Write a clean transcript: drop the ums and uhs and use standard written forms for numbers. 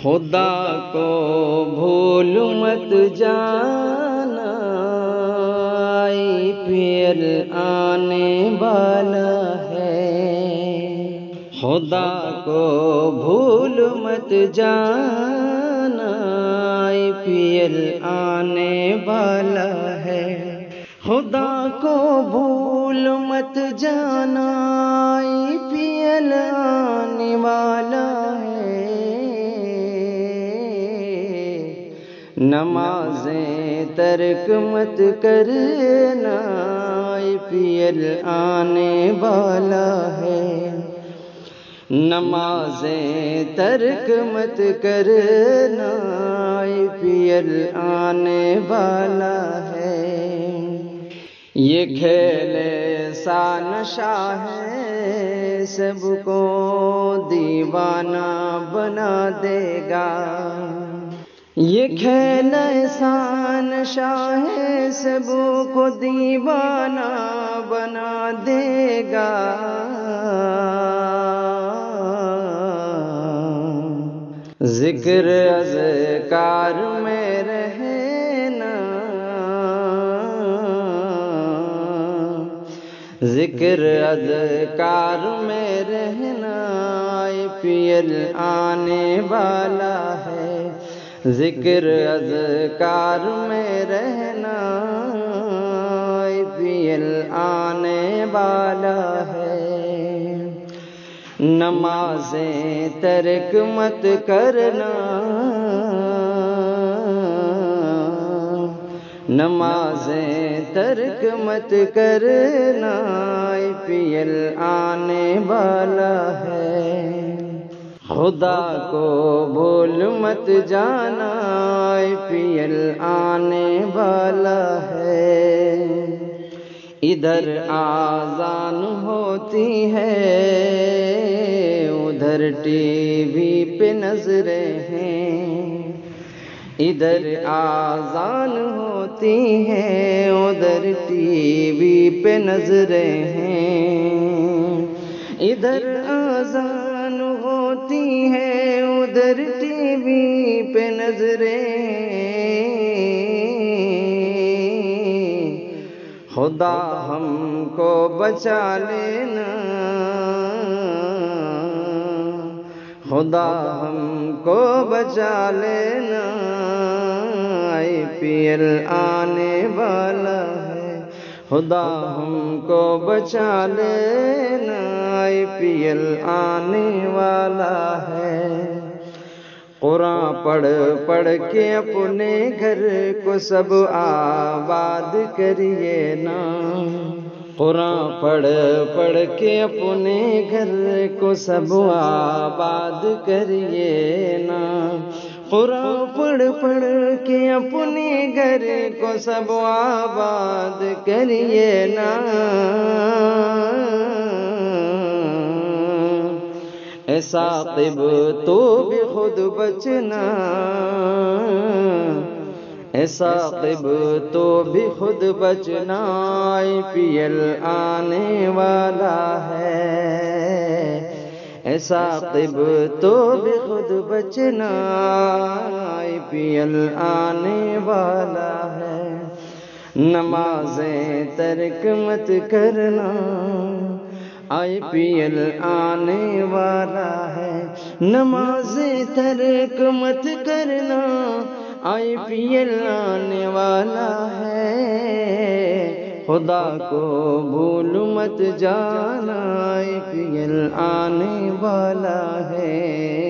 خدا کو بھول مت جانا، IPL آنے والا ہے۔ خدا کو بھول مت جانا، IPL آنے والا ہے۔ خدا کو بھول مت جانا، IPL آنے والا ہے۔ نمازیں ترک مت کرنا، IPL آنے والا ہے۔ نمازیں ترک مت کرنا، IPL آنے والا ہے۔ یہ کھیل ایسا نشہ ہے، سب کو دیوانہ بنا دے گا۔ یہ کھیل ایسا نشہ ہے، سب کو دیوانہ بنا دے گا۔ ذکر اذکار میں رہنا، ذکر اذکار میں رہنا، IPL آنے والا ہے۔ ذکر اذکار میں رہنا، IPL آنے والا ہے۔ نمازیں ترک مت کرنا، نمازیں ترک مت کرنا، IPL آنے والا ہے۔ خدا کو بھول مت جانا، IPL آنے والا ہے۔ ادھر آذان ہوتی ہے، ادھر TV پہ نظریں ہیں۔ ادھر آذان ہوتی ہے، ادھر TV پہ نظریں ہیں۔ ادھر آذان ہوتی ہے، ادھر TV پہ نظریں ہیں۔ خدا ہم کو بچا لینا، خدا ہم کو بچا لینا، IPL آنے والا ہے۔ خدا ہم کو بچا لینا، IPL آنے والا ہے۔ قرآن پڑھ پڑھ کے اپنے گھر کو سب آباد کریے نا۔ قرآن پڑھ پڑھ کے اپنے گھر کو سب آباد کریے نا۔ قرآن پڑھ پڑھ کے اپنے گھر کو سب آباد کریے نا۔ اے ثاقب تو بھی خود بچنا، اے ثاقب تو بھی خود بچنا، IPL آنے والا ہے۔ اے ثاقب تو بھی خود بچنا، IPL آنے والا ہے۔ نمازیں ترک مت کرنا، IPL آنے والا ہے۔ نمازیں ترک مت کرنا، IPL آنے والا ہے۔ خدا کو بھول مت جانا، IPL آنے والا ہے۔